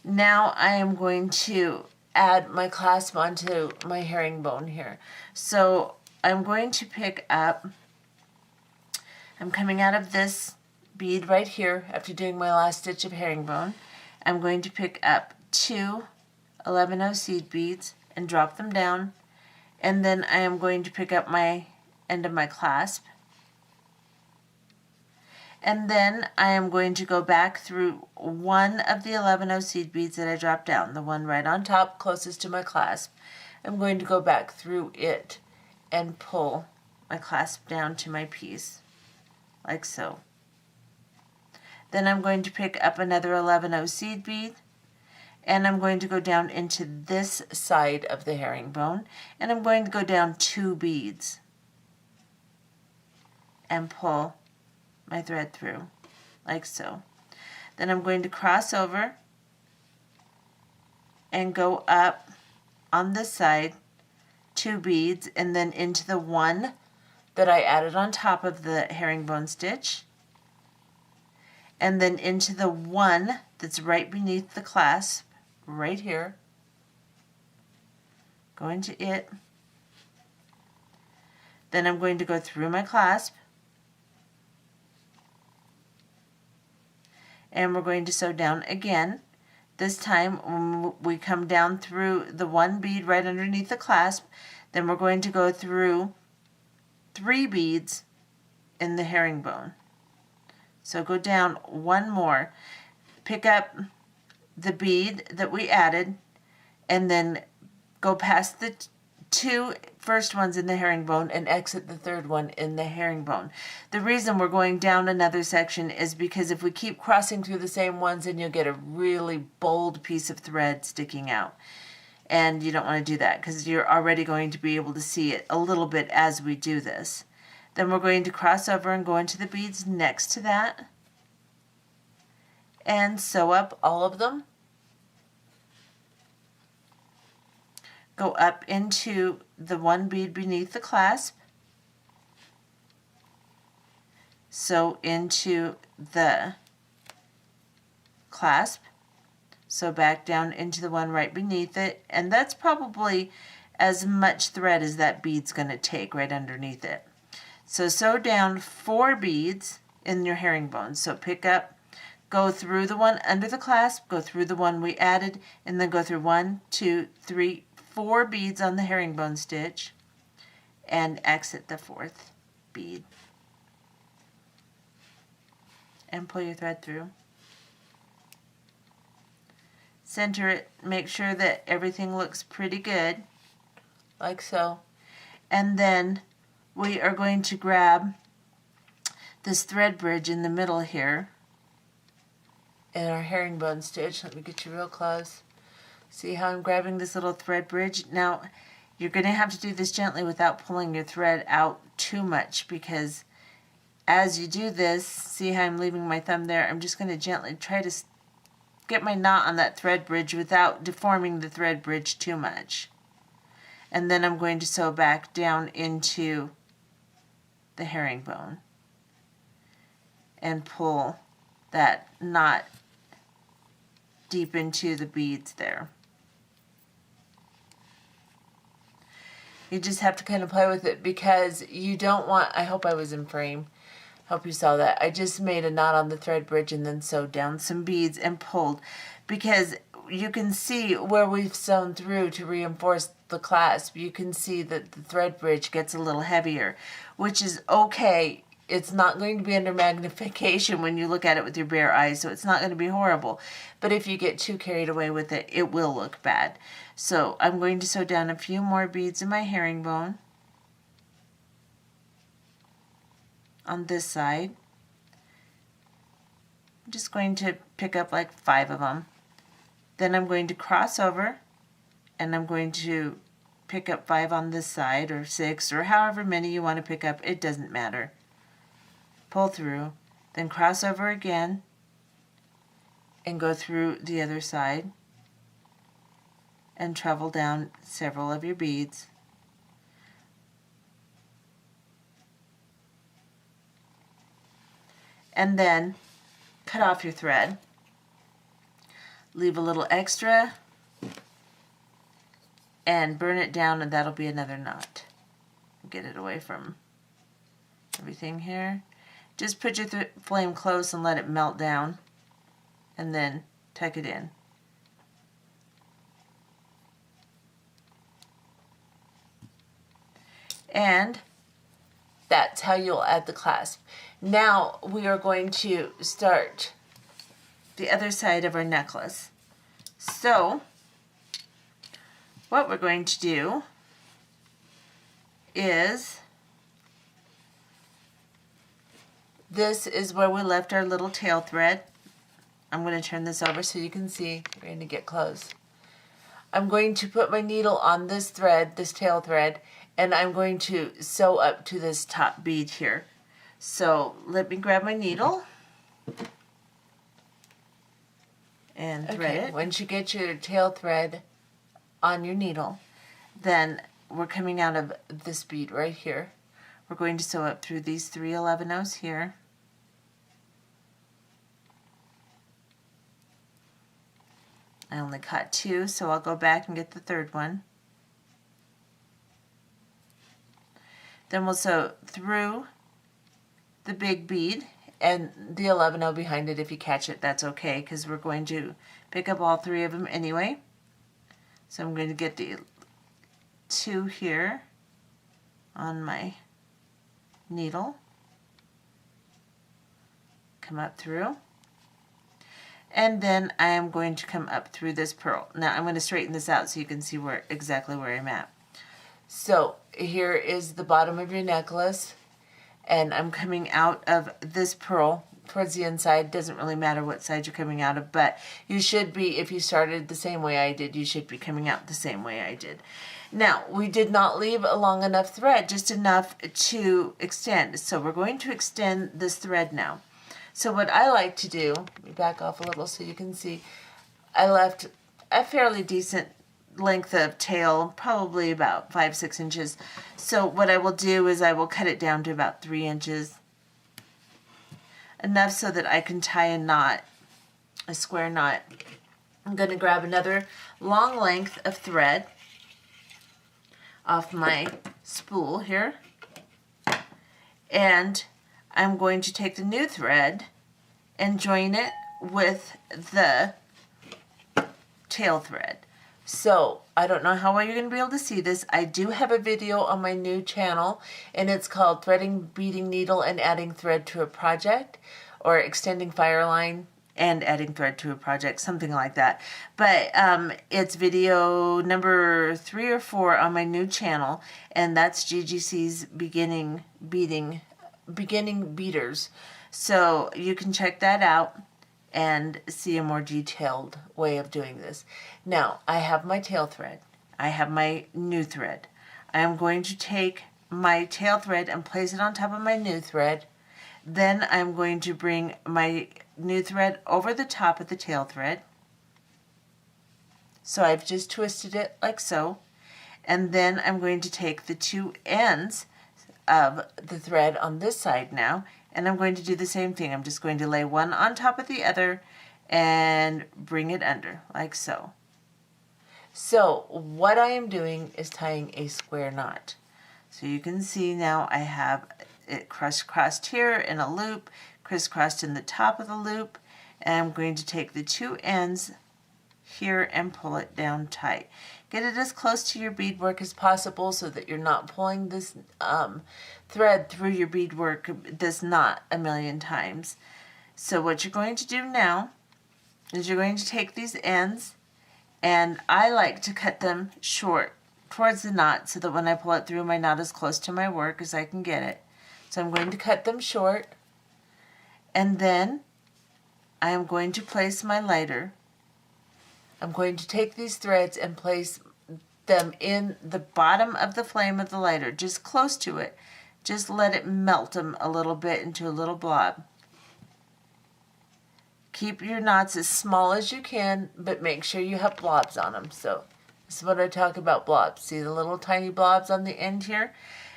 Now I am going to add my clasp onto my herringbone here. So I'm going to pick up, I'm coming out of this bead right here after doing my last stitch of herringbone. I'm going to pick up 2 11-0 seed beads and drop them down, And then I am going to pick up my end of my clasp. And then I am going to go back through one of the 11 seed beads that I dropped down, the one right on top closest to my clasp. I'm going to go back through it and pull my clasp down to my piece, like so. Then I'm going to pick up another 11 seed bead, and I'm going to go down into this side of the herringbone, and I'm going to go down 2 beads and pull my thread through, like so. Then I'm going to cross over and go up on this side 2 beads, and then into the one that I added on top of the herringbone stitch, and then into the one that's right beneath the clasp, right here. Go into it. Then I'm going to go through my clasp, and we're going to sew down again. This time when we come down through the 1 bead right underneath the clasp, then we're going to go through 3 beads in the herringbone. So go down 1 more, pick up the bead that we added, and then go past the 2 first ones in the herringbone and exit the 3rd one in the herringbone. The reason we're going down another section is because if we keep crossing through the same ones, then you'll get a really bold piece of thread sticking out. And you don't want to do that because you're already going to be able to see it a little bit as we do this. Then we're going to cross over and go into the beads next to that and sew up all of them. Go up into the 1 bead beneath the clasp, sew into the clasp, sew back down into the one right beneath it, and that's probably as much thread as that bead's going to take right underneath it. So sew down 4 beads in your herringbone. So pick up, go through the one under the clasp, go through the one we added, and then go through 1, 2, 3, 4 beads on the herringbone stitch and exit the 4th bead and pull your thread through. Center it, make sure that everything looks pretty good, like so. And then we are going to grab this thread bridge in the middle here in our herringbone stitch. Let me get you real close. See how I'm grabbing this little thread bridge? Now, you're going to have to do this gently without pulling your thread out too much, because as you do this, see how I'm leaving my thumb there? I'm just going to gently try to get my knot on that thread bridge without deforming the thread bridge too much. And then I'm going to sew back down into the herringbone and pull that knot deep into the beads there. You just have to kind of play with it because you don't want, I hope I was in frame, hope you saw that. I just made a knot on the thread bridge and then sewed down some beads and pulled, because you can see where we've sewn through to reinforce the clasp. You can see that the thread bridge gets a little heavier, which is okay. It's not going to be under magnification when you look at it with your bare eyes, so it's not going to be horrible. But if you get too carried away with it, it will look bad. So I'm going to sew down a few more beads in my herringbone on this side. I'm just going to pick up like 5 of them. Then I'm going to cross over and I'm going to pick up 5 on this side, or 6, or however many you want to pick up. It doesn't matter. Pull through, then cross over again and go through the other side and travel down several of your beads. And then cut off your thread. Leave a little extra and burn it down, and that'll be another knot. Get it away from everything here. Just put your flame close and let it melt down, and then tuck it in. And that's how you'll add the clasp. Now we are going to start the other side of our necklace. So what we're going to do is, this is where we left our little tail thread. I'm going to turn this over so you can see. We're going to get close. I'm going to put my needle on this thread, this tail thread, and I'm going to sew up to this top bead here. So let me grab my needle and thread it. Once you get your tail thread on your needle, then we're coming out of this bead right here. We're going to sew up through these 3 11/0s here. I only caught 2, so I'll go back and get the 3rd one. Then we'll sew through the big bead and the 11/0 behind it. If you catch it, that's okay, because we're going to pick up all 3 of them anyway. So I'm going to get the 2 here on my needle, come up through, and then I am going to come up through this purl. Now I'm going to straighten this out so you can see exactly where I'm at. So here is the bottom of your necklace, and I'm coming out of this purl towards the inside. Doesn't really matter what side you're coming out of, but you should be, if you started the same way I did, you should be coming out the same way I did. Now, we did not leave a long enough thread, just enough to extend. So we're going to extend this thread now. So what I like to do, let me back off a little so you can see, I left a fairly decent length of tail, probably about 5-6 inches. So what I will do is I will cut it down to about 3 inches. Enough so that I can tie a knot, a square knot. I'm going to grab another long length of thread off my spool here, and I'm going to take the new thread and join it with the tail thread. So I don't know how well you're going to be able to see this. I do have a video on my new channel, and it's called Threading Beading Needle and Adding Thread to a Project, or Extending Fire Line and Adding Thread to a Project, something like that. But it's video number 3 or 4 on my new channel, and that's GGC's Beginning Beaters. So you can check that out and see a more detailed way of doing this. Now, I have my tail thread. I have my new thread. I am going to take my tail thread and place it on top of my new thread. Then I'm going to bring my new thread over the top of the tail thread. So I've just twisted it like so. And then I'm going to take the 2 ends of the thread on this side now, and I'm going to do the same thing. I'm just going to lay one on top of the other and bring it under like so. So what I am doing is tying a square knot. So you can see now I have it crisscrossed here in a loop, crisscrossed in the top of the loop, and I'm going to take the 2 ends here and pull it down tight. Get it as close to your beadwork as possible so that you're not pulling this thread through your beadwork, this knot, a million times. So what you're going to do now is you're going to take these ends, and I like to cut them short towards the knot so that when I pull it through, my knot is close to my work as I can get it. So I'm going to cut them short, and then I am going to place my lighter. I'm going to take these threads and place them in the bottom of the flame of the lighter, just close to it. Just let it melt them a little bit into a little blob. Keep your knots as small as you can, but make sure you have blobs on them. So this is what I talk about, blobs. See the little tiny blobs on the end here?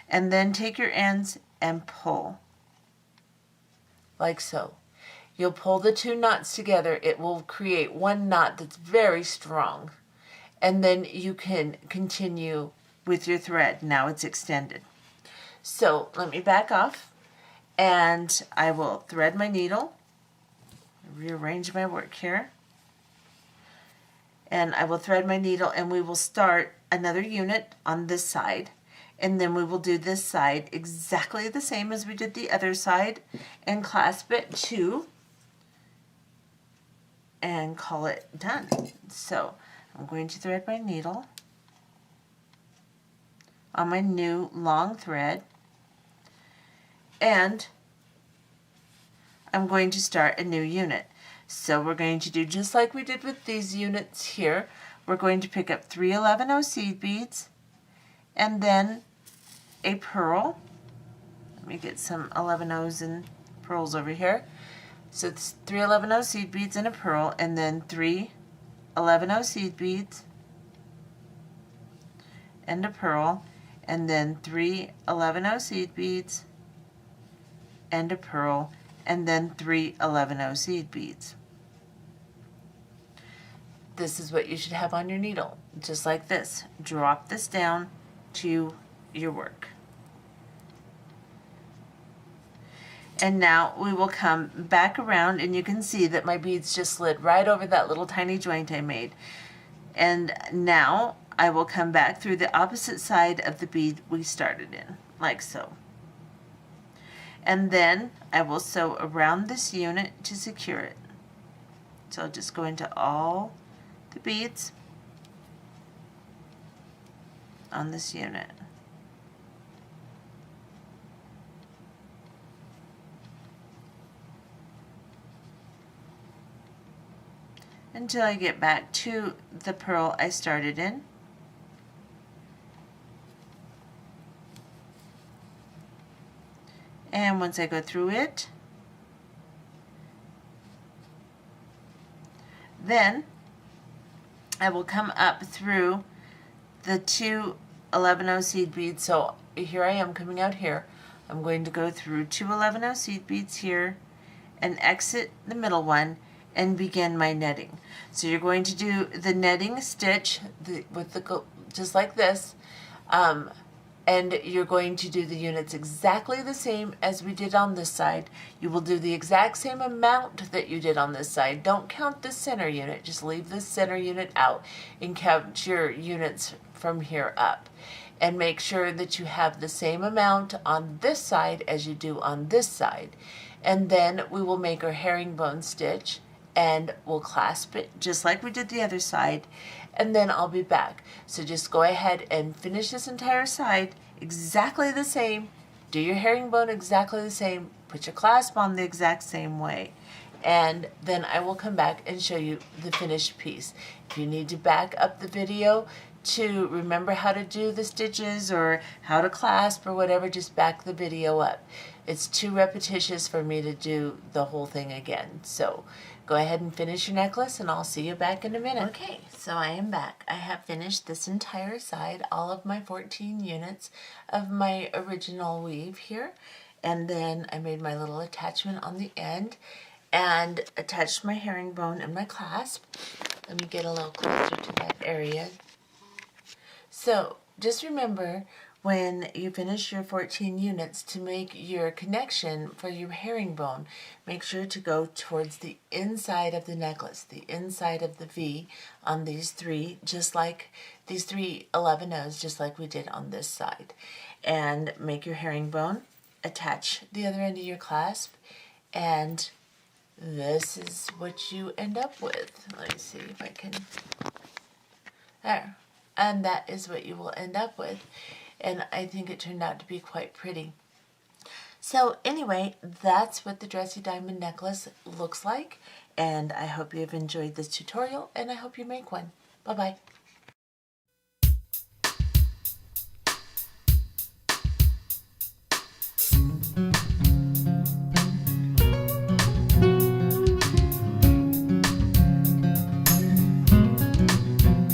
And then take your ends and pull, like so. You'll pull the 2 knots together. It will create one knot that's very strong. And then you can continue with your thread. Now it's extended. So let me back off, and I will thread my needle, rearrange my work here, and I will thread my needle, and we will start another unit on this side. And then we will do this side exactly the same as we did the other side and clasp it too and call it done. So I'm going to thread my needle on my new long thread, and I'm going to start a new unit. So we're going to do just like we did with these units here. We're going to pick up 3 11-0 seed beads and then a pearl. Let me get some 11-0s and pearls over here. So it's 3 11-0 seed beads and a pearl, and then 3 11-0 seed beads and a pearl, and then 3 11-0 seed beads and a pearl, and then 3 11-0 seed beads. This is what you should have on your needle, just like this. Drop this down to your work. And now we will come back around, and you can see that my beads just slid right over that little tiny joint I made. And now I will come back through the opposite side of the bead we started in, like so. And then I will sew around this unit to secure it. So I'll just go into all the beads on this unit. Until I get back to the pearl I started in. And once I go through it, then I will come up through the 2 11-0 seed beads. So here I am coming out here. I'm going to go through 2 11-0 seed beads here and exit the middle one and begin my netting. So you're going to do the netting stitch just like this, and you're going to do the units exactly the same as we did on this side. You will do the exact same amount that you did on this side. Don't count the center unit, just leave the center unit out and count your units from here up. And make sure that you have the same amount on this side as you do on this side. And then we will make our herringbone stitch, and we'll clasp it just like we did the other side, and then I'll be back. So just go ahead and finish this entire side exactly the same, do your herringbone exactly the same, put your clasp on the exact same way, and then I will come back and show you the finished piece. If you need to back up the video to remember how to do the stitches or how to clasp or whatever, just back the video up. It's too repetitious for me to do the whole thing again. So go ahead and finish your necklace, and I'll see you back in a minute. Okay, so I am back. I have finished this entire side, all of my 14 units of my original weave here. And then I made my little attachment on the end and attached my herringbone and my clasp. Let me get a little closer to that area. So just remember, when you finish your 14 units, to make your connection for your herringbone, make sure to go towards the inside of the necklace, the inside of the V on these three, just like these 3 11-0s, just like we did on this side. And make your herringbone, attach the other end of your clasp, and this is what you end up with. Let me see if I can, there. And that is what you will end up with. And I think it turned out to be quite pretty. So anyway, that's what the dressy diamond necklace looks like. And I hope you have enjoyed this tutorial, and I hope you make one. Bye-bye.